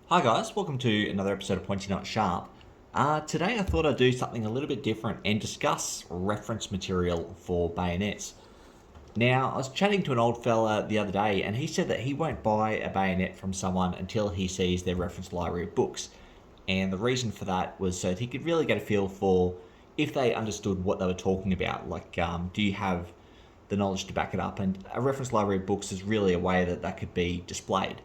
Hi guys, welcome to another episode of Pointy Not Sharp. Today I thought I'd do something a little bit different and discuss reference material for bayonets. Now, I was chatting to an old fella the other day and he said that he won't buy a bayonet from someone until he sees their reference library of books. And the reason for that was so that he could really get a feel for if they understood what they were talking about. Like, do you have the knowledge to back it up? And a reference library of books is really a way that that could be displayed.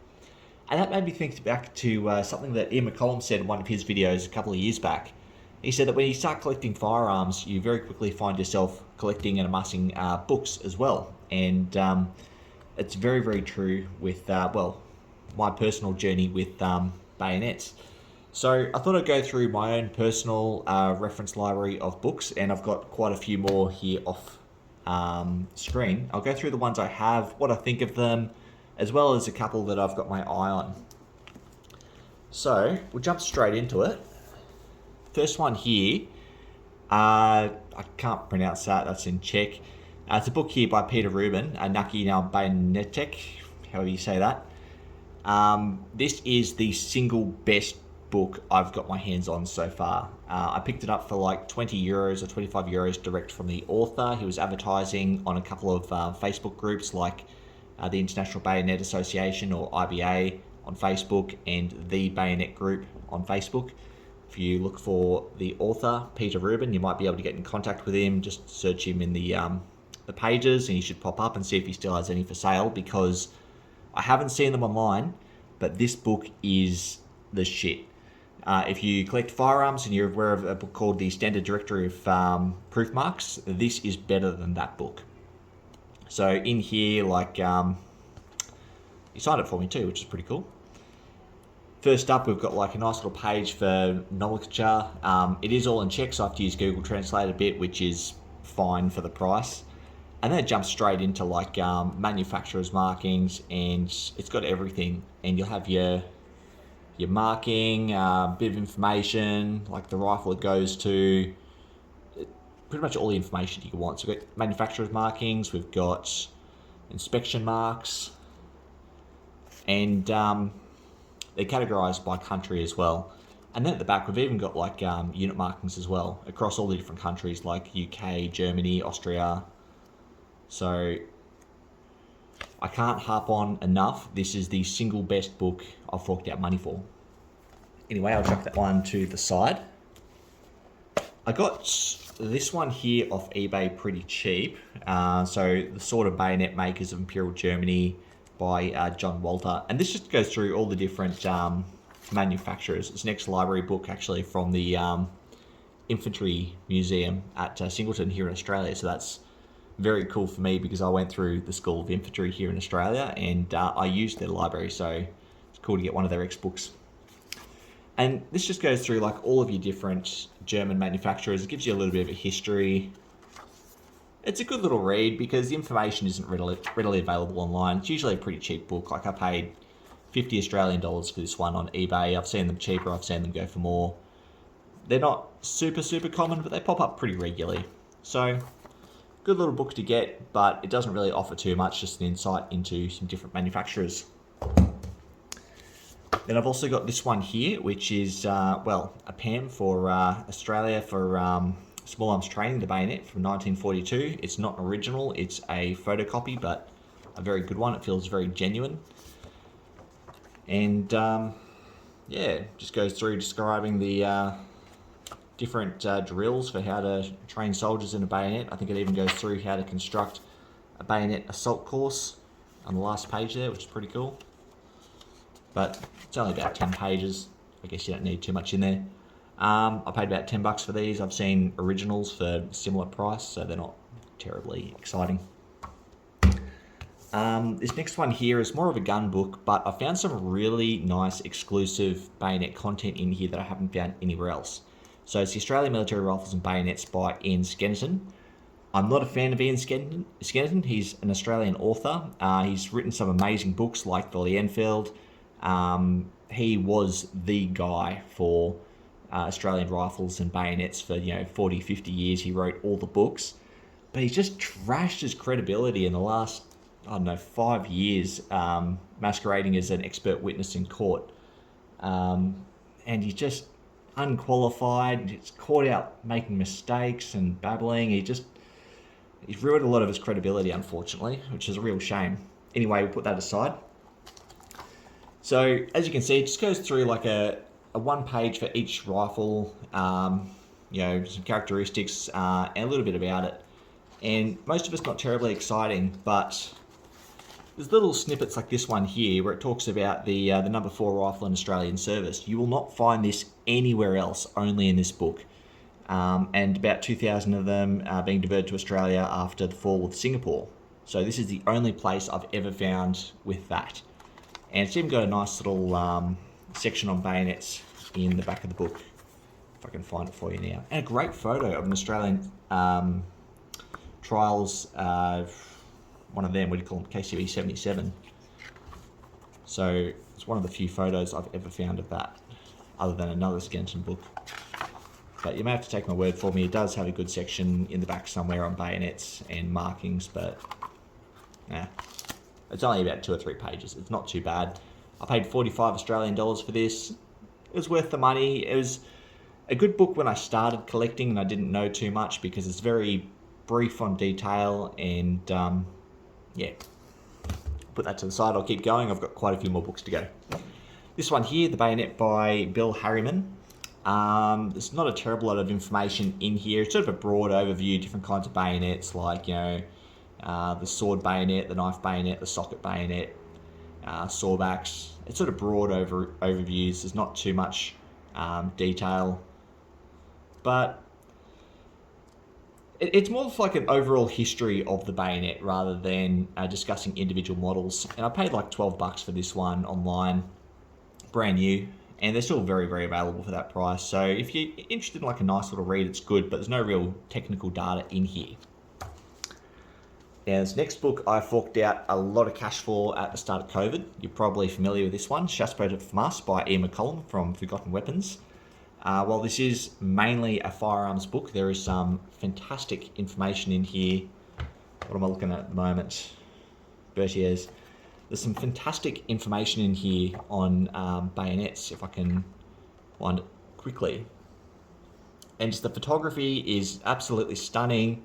And that made me think back to something that Ian McCollum said in one of his videos a couple of years back. He said that when you start collecting firearms, you very quickly find yourself collecting and amassing books as well. And it's very, very true with, my personal journey with bayonets. So I thought I'd go through my own personal reference library of books, and I've got quite a few more here off screen. I'll go through the ones I have, what I think of them, as well as a couple that I've got my eye on. So we'll jump straight into it. First one here, I can't pronounce that, that's in Czech. It's a book here by Peter Rubin, Naki now Bayonetek, however you say that. This is the single best book I've got my hands on so far. I picked it up for like €20 or €25 direct from the author. He was advertising on a couple of Facebook groups like the International Bayonet Association, or IBA, on Facebook, and the Bayonet Group on Facebook. If you look for the author, Peter Rubin, you might be able to get in contact with him. Just search him in the pages and he should pop up, and see if he still has any for sale, because I haven't seen them online, but this book is the shit. If you collect firearms and you're aware of a book called The Standard Directory of Proof Marks, this is better than that book. So in here, like, he signed it for me too, which is pretty cool. First up, we've got like a nice little page for nomenclature. It is all in Czech, so I have to use Google Translate a bit, which is fine for the price. And then it jumps straight into like manufacturer's markings, and it's got everything. And you'll have your marking, bit of information, like the rifle it goes to, pretty much all the information you can want. So we've got manufacturer's markings, we've got inspection marks, and they're categorized by country as well. And then at the back, we've even got like unit markings as well across all the different countries, like UK, Germany, Austria. So I can't harp on enough. This is the single best book I've forked out money for. Anyway, I'll chuck that one to the side. I got this one here off eBay pretty cheap. So The Sword of Bayonet Makers of Imperial Germany by John Walter. And this just goes through all the different manufacturers. It's an ex-library book actually from the Infantry Museum at Singleton here in Australia. So that's very cool for me, because I went through the School of Infantry here in Australia, and I used their library. So it's cool to get one of their ex-books. And this just goes through like all of your different German manufacturers. It gives you a little bit of a history. It's a good little read because the information isn't readily available online. It's usually a pretty cheap book. Like I paid $50 Australian for this one on eBay. I've seen them cheaper, I've seen them go for more. They're not super common, but they pop up pretty regularly. So good little book to get, but it doesn't really offer too much, just an insight into some different manufacturers. Then I've also got this one here, which is, a PAM for Australia for small arms training, the bayonet from 1942. It's not original, it's a photocopy, but a very good one. It feels very genuine. And just goes through describing the different drills for how to train soldiers in a bayonet. I think it even goes through how to construct a bayonet assault course on the last page there, which is pretty cool. But it's only about 10 pages. I guess you don't need too much in there. I paid about $10 for these. I've seen originals for a similar price, so they're not terribly exciting. This next one here is more of a gun book, but I found some really nice exclusive bayonet content in here that I haven't found anywhere else. So it's the Australian Military Rifles and Bayonets by Ian Skeleton. I'm not a fan of Ian Skeleton. He's an Australian author. He's written some amazing books like the Lee Enfield. He was the guy for Australian rifles and bayonets for 40, 50 years. He wrote all the books, but he's just trashed his credibility in the last 5 years, masquerading as an expert witness in court. and he's just unqualified. He's caught out making mistakes and babbling. He's ruined a lot of his credibility, unfortunately, which is a real shame. Anyway, we'll put that aside. So as you can see, it just goes through like a one page for each rifle, some characteristics, and a little bit about it. And most of it's not terribly exciting, but there's little snippets like this one here where it talks about the number 4 rifle in Australian service. You will not find this anywhere else, only in this book. And about 2,000 of them are being diverted to Australia after the fall of Singapore. So this is the only place I've ever found with that. And it's even got a nice little section on bayonets in the back of the book, if I can find it for you now. And a great photo of an Australian trials, one of them, what do you call them, KCB 77. So it's one of the few photos I've ever found of that, other than another Skenton book. But you may have to take my word for me, it does have a good section in the back somewhere on bayonets and markings, but it's only about 2 or 3 pages. It's not too bad. I paid 45 Australian dollars for this. It was worth the money. It was a good book when I started collecting and I didn't know too much because it's very brief on detail and put that to the side. I'll keep going. I've got quite a few more books to go. This one here, The Bayonet by Bill Harriman. There's not a terrible lot of information in here. It's sort of a broad overview, different kinds of bayonets like, the sword bayonet, the knife bayonet, the socket bayonet, sawbacks. It's sort of broad overviews. There's not too much detail, but it's more of like an overall history of the bayonet rather than discussing individual models. And I paid like $12 for this one online, brand new, and they're still very, very available for that price. So if you're interested in like a nice little read, it's good, but there's no real technical data in here. Now, this next book I forked out a lot of cash for at the start of COVID. You're probably familiar with this one, Chassepot de Famas by Ian McCollum from Forgotten Weapons. While this is mainly a firearms book, there is some fantastic information in here. What am I looking at the moment? Berthiers. There's some fantastic information in here on bayonets, if I can find it quickly. And just the photography is absolutely stunning.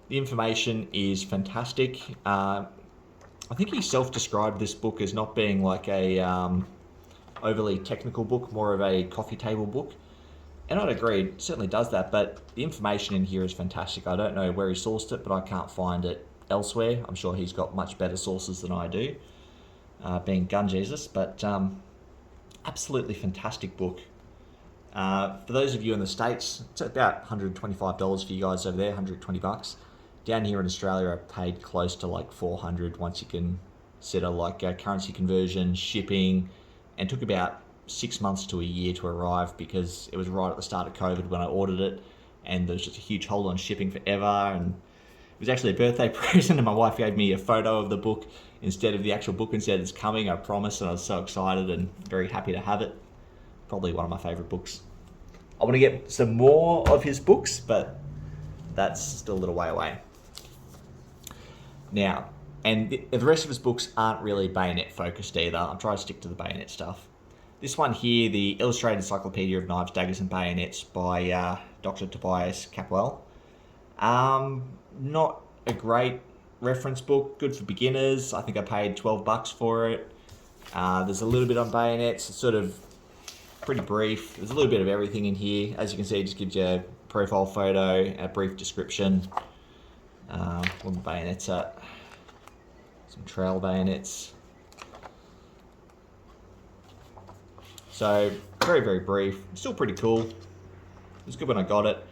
The information is fantastic. I think he self-described this book as not being like a overly technical book, more of a coffee table book. And I'd agree, it certainly does that, but the information in here is fantastic. I don't know where he sourced it, but I can't find it elsewhere. I'm sure he's got much better sources than I do, being Gun Jesus, but absolutely fantastic book. For those of you in the States, it's about $125 for you guys over there, $120. Down here in Australia, I paid close to like $400 once you consider like currency conversion, shipping, and took about 6 months to a year to arrive because it was right at the start of COVID when I ordered it, and there was just a huge hold on shipping forever. And it was actually a birthday present, and my wife gave me a photo of the book instead of the actual book and said it's coming, I promise, and I was so excited and very happy to have it. Probably one of my favorite books. I want to get some more of his books, but that's still a little way away. Now, and the rest of his books aren't really bayonet focused either. I'm trying to stick to the bayonet stuff. This one here, the Illustrated Encyclopedia of Knives, Daggers and Bayonets by Dr. Tobias Capwell. Not a great reference book, good for beginners. I think I paid $12 for it. There's a little bit on bayonets. It's sort of pretty brief. There's a little bit of everything in here. As you can see, it just gives you a profile photo, a brief description. What the bayonets at. Some trail bayonets. So, very, very brief. Still pretty cool. It was good when I got it.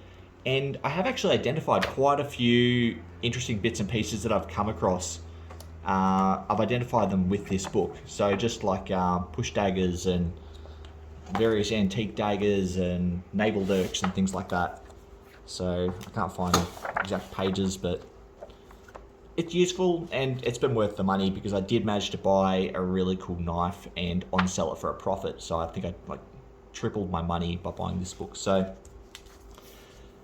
And I have actually identified quite a few interesting bits and pieces that I've come across. I've identified them with this book. So just like push daggers and various antique daggers and naval dirks and things like that. So I can't find exact pages, but it's useful and it's been worth the money because I did manage to buy a really cool knife and on-sell it for a profit. So I think I like tripled my money by buying this book. So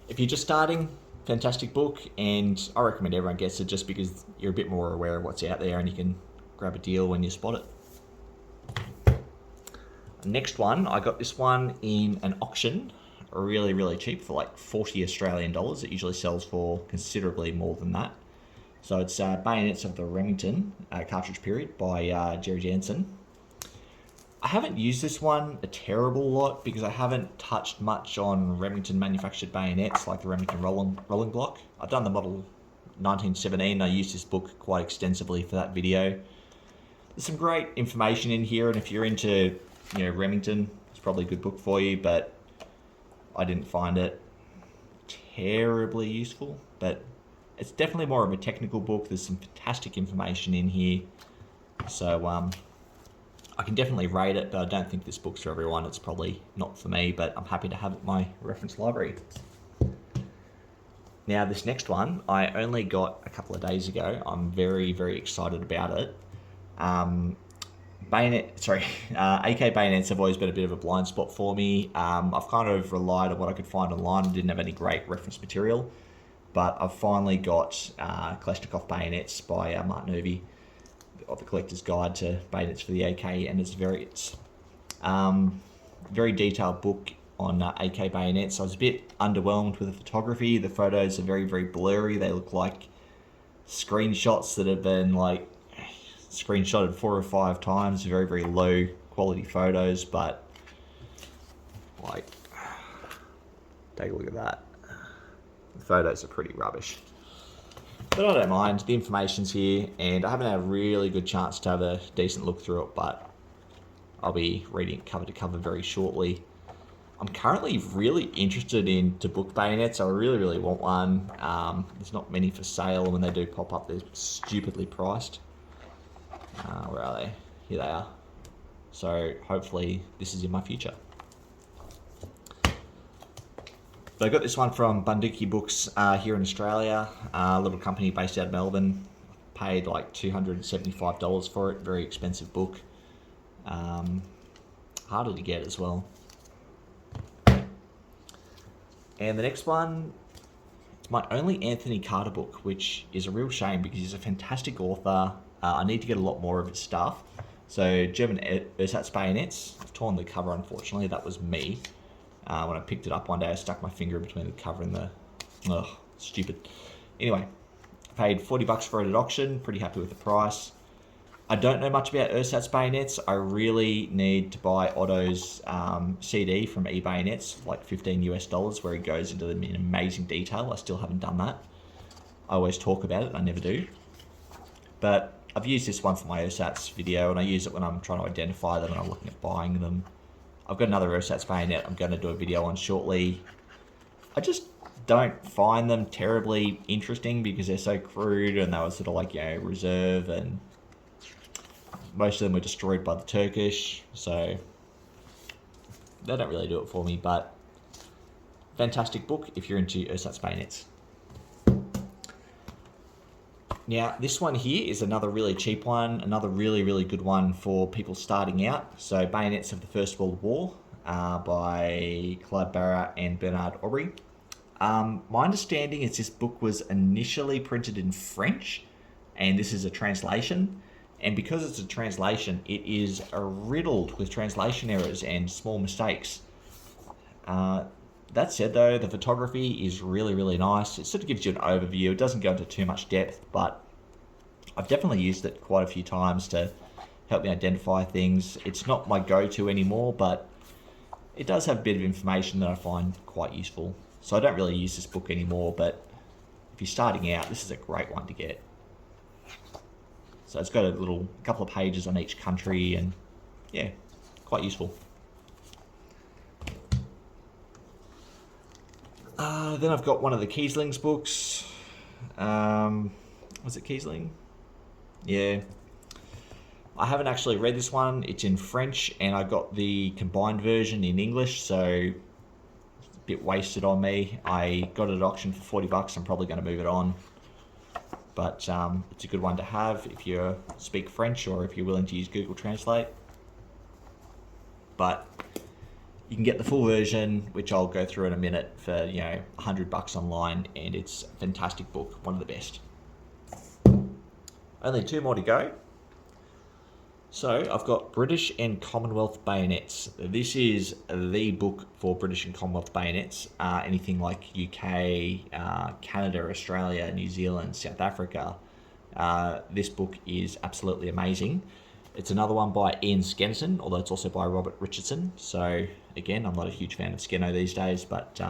if you're just starting, fantastic book, and I recommend everyone gets it just because you're a bit more aware of what's out there and you can grab a deal when you spot it. Next one, I got this one in an auction, really, really cheap for like 40 Australian dollars. It usually sells for considerably more than that. So it's Bayonets of the Remington cartridge period by Jerry Jansen. I haven't used this one a terrible lot because I haven't touched much on Remington manufactured bayonets like the Remington rolling block. I've done the model 1917. I used this book quite extensively for that video. There's some great information in here, and if you're into Remington, it's probably a good book for you, but I didn't find it terribly useful. But it's definitely more of a technical book. There's some fantastic information in here. So I can definitely rate it, but I don't think this book's for everyone. It's probably not for me, but I'm happy to have it in my reference library. Now, this next one, I only got a couple of days ago. I'm very, very excited about it. AK bayonets have always been a bit of a blind spot for me. I've kind of relied on what I could find online. I didn't have any great reference material, but I've finally got Kalashnikov bayonets by Martin Irvy, of the Collector's Guide to Bayonets for the AK, and it's very detailed book on AK bayonets. I was a bit underwhelmed with the photography. The photos are very, very blurry. They look like screenshots that have been like screenshotted 4 or 5 times. Very, very low quality photos, but like, take a look at that. The photos are pretty rubbish. But I don't mind, the information's here, and I haven't had a really good chance to have a decent look through it, but I'll be reading it cover to cover very shortly. I'm currently really interested into book bayonets. I really, really want one. There's not many for sale, and when they do pop up, they're stupidly priced. Where are they? Here they are. So hopefully this is in my future. So I got this one from Bunduki Books here in Australia, a little company based out of Melbourne. Paid like $275 for it, very expensive book. Harder to get as well. And the next one, it's my only Anthony Carter book, which is a real shame because he's a fantastic author. I need to get a lot more of his stuff. So German ersatz bayonets. I've torn the cover, unfortunately. That was me. When I picked it up one day, I stuck my finger between the cover and the... Ugh, stupid. Anyway, paid $40 for it at auction. Pretty happy with the price. I don't know much about ersatz bayonets. I really need to buy Otto's CD from eBayonets, like $15 US, where he goes into them in amazing detail. I still haven't done that. I always talk about it, I never do. But I've used this one for my ersatz video, and I use it when I'm trying to identify them and I'm looking at buying them. I've got another ersatz bayonet I'm going to do a video on shortly. I just don't find them terribly interesting because they're so crude, and they were sort of like, reserve, and most of them were destroyed by the Turkish, so they don't really do it for me, but fantastic book if you're into ersatz bayonets. Now, this one here is another really cheap one, another really, really good one for people starting out. So, Bayonets of the First World War by Claude Barra and Bernard Aubry. My understanding is this book was initially printed in French, and this is a translation. And because it's a translation, it is riddled with translation errors and small mistakes. That said, though, the photography is really, really nice. It sort of gives you an overview. It doesn't go into too much depth, but I've definitely used it quite a few times to help me identify things. It's not my go-to anymore, but it does have a bit of information that I find quite useful. So I don't really use this book anymore, but if you're starting out, this is a great one to get. So it's got a couple of pages on each country, and yeah, quite useful. Then I've got one of the Kiesling's books. Was it Kiesling? Yeah. I haven't actually read this one. It's in French, and I got the combined version in English, so it's a bit wasted on me. I got it at auction for $40. I'm probably going to move it on. But it's a good one to have if you speak French or if you're willing to use Google Translate. But you can get the full version, which I'll go through in a minute, for $100 online, and it's a fantastic book, one of the best. Only 2 more to go. So I've got British and Commonwealth bayonets. This is the book for British and Commonwealth bayonets. Anything like UK, Canada, Australia, New Zealand, South Africa. This book is absolutely amazing. It's another one by Ian Skenton, although it's also by Robert Richardson. So again, I'm not a huge fan of Skeno these days, but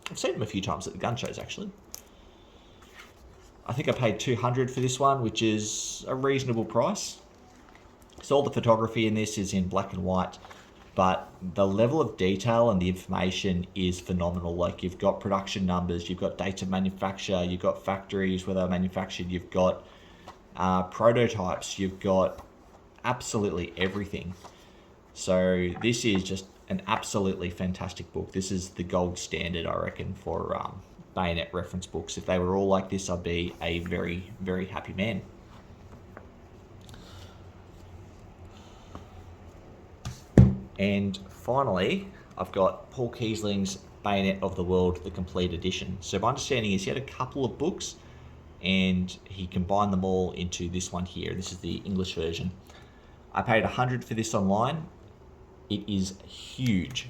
I've seen him a few times at the gun shows actually. I think I paid $200 for this one, which is a reasonable price. So all the photography in this is in black and white, but the level of detail and the information is phenomenal. Like, you've got production numbers, you've got dates of manufacture, you've got factories where they're manufactured, you've got prototypes, you've got absolutely everything. So this is just an absolutely fantastic book. This is the gold standard, I reckon, for bayonet reference books. If they were all like this, I'd be a very, very happy man. And finally, I've got Paul Kiesling's Bayonet of the World, the complete edition. So my understanding is he had a couple of books and he combined them all into this one here. This is the English version. I paid $100 for this online. It is huge.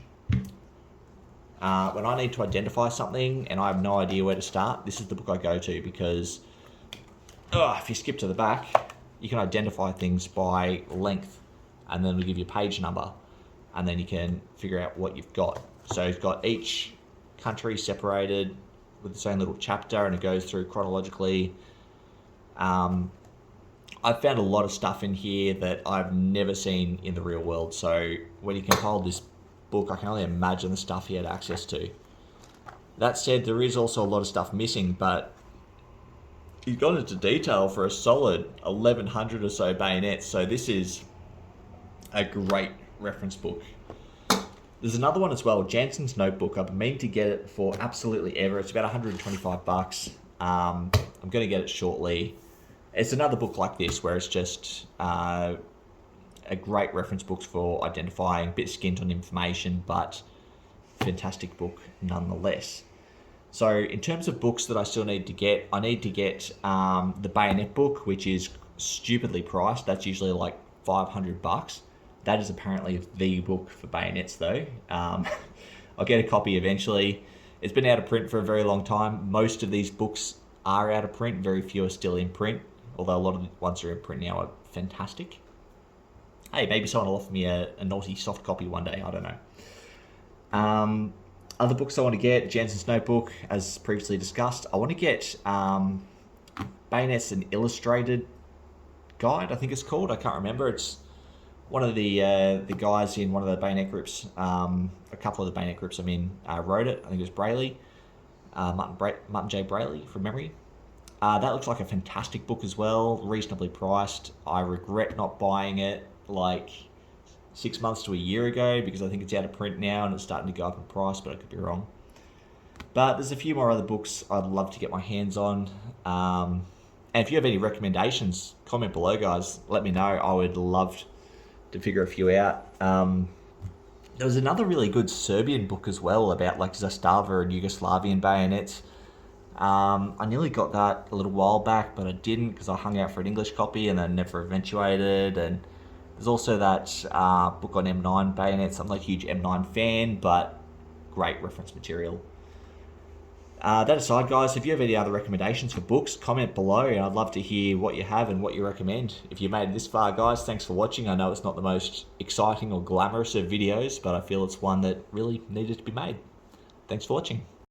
When I need to identify something and I have no idea where to start, this is the book I go to, because if you skip to the back, you can identify things by length, and then it'll give you a page number, and then you can figure out what you've got. So it's got each country separated with its own little chapter, and it goes through chronologically. I've found a lot of stuff in here that I've never seen in the real world. So when he compiled this book, I can only imagine the stuff he had access to. That said, there is also a lot of stuff missing, but he's gone into detail for a solid 1,100 or so bayonets. So this is a great reference book. There's another one as well, Jansen's Notebook. I've been meaning to get it for absolutely ever. It's about $125. I'm going to get it shortly. It's another book like this where it's just a great reference book for identifying, a bit skint on information, but fantastic book nonetheless. So in terms of books that I still need to get, I need to get the Bayonet book, which is stupidly priced. That's usually like $500. That is apparently the book for bayonets though. I'll get a copy eventually. It's been out of print for a very long time. Most of these books are out of print. Very few are still in print, although a lot of the ones that are in print now are fantastic. Hey, maybe someone will offer me a naughty soft copy one day. I don't know. Other books I want to get, Jansen's Notebook, as previously discussed. I want to get Bayonets an Illustrated Guide, I think it's called. I can't remember. It's one of the guys in one of the bayonet groups, a couple of the bayonet groups I'm in, wrote it. I think it was Brayley, Martin J. Brayley from memory. That looks like a fantastic book as well, reasonably priced. I regret not buying it like 6 months to a year ago, because I think it's out of print now and it's starting to go up in price, but I could be wrong. But there's a few more other books I'd love to get my hands on. And if you have any recommendations, comment below, guys. Let me know. I would love to figure a few out. There was another really good Serbian book as well about like Zastava and Yugoslavian bayonets. I nearly got that a little while back, but I didn't because I hung out for an English copy and then never eventuated. And there's also that book on M9 bayonets. I'm not a huge M9 fan, but great reference material. That aside, guys, if you have any other recommendations for books, comment below, and I'd love to hear what you have and what you recommend. If you made it this far, guys, thanks for watching. I know it's not the most exciting or glamorous of videos, but I feel it's one that really needed to be made. Thanks for watching.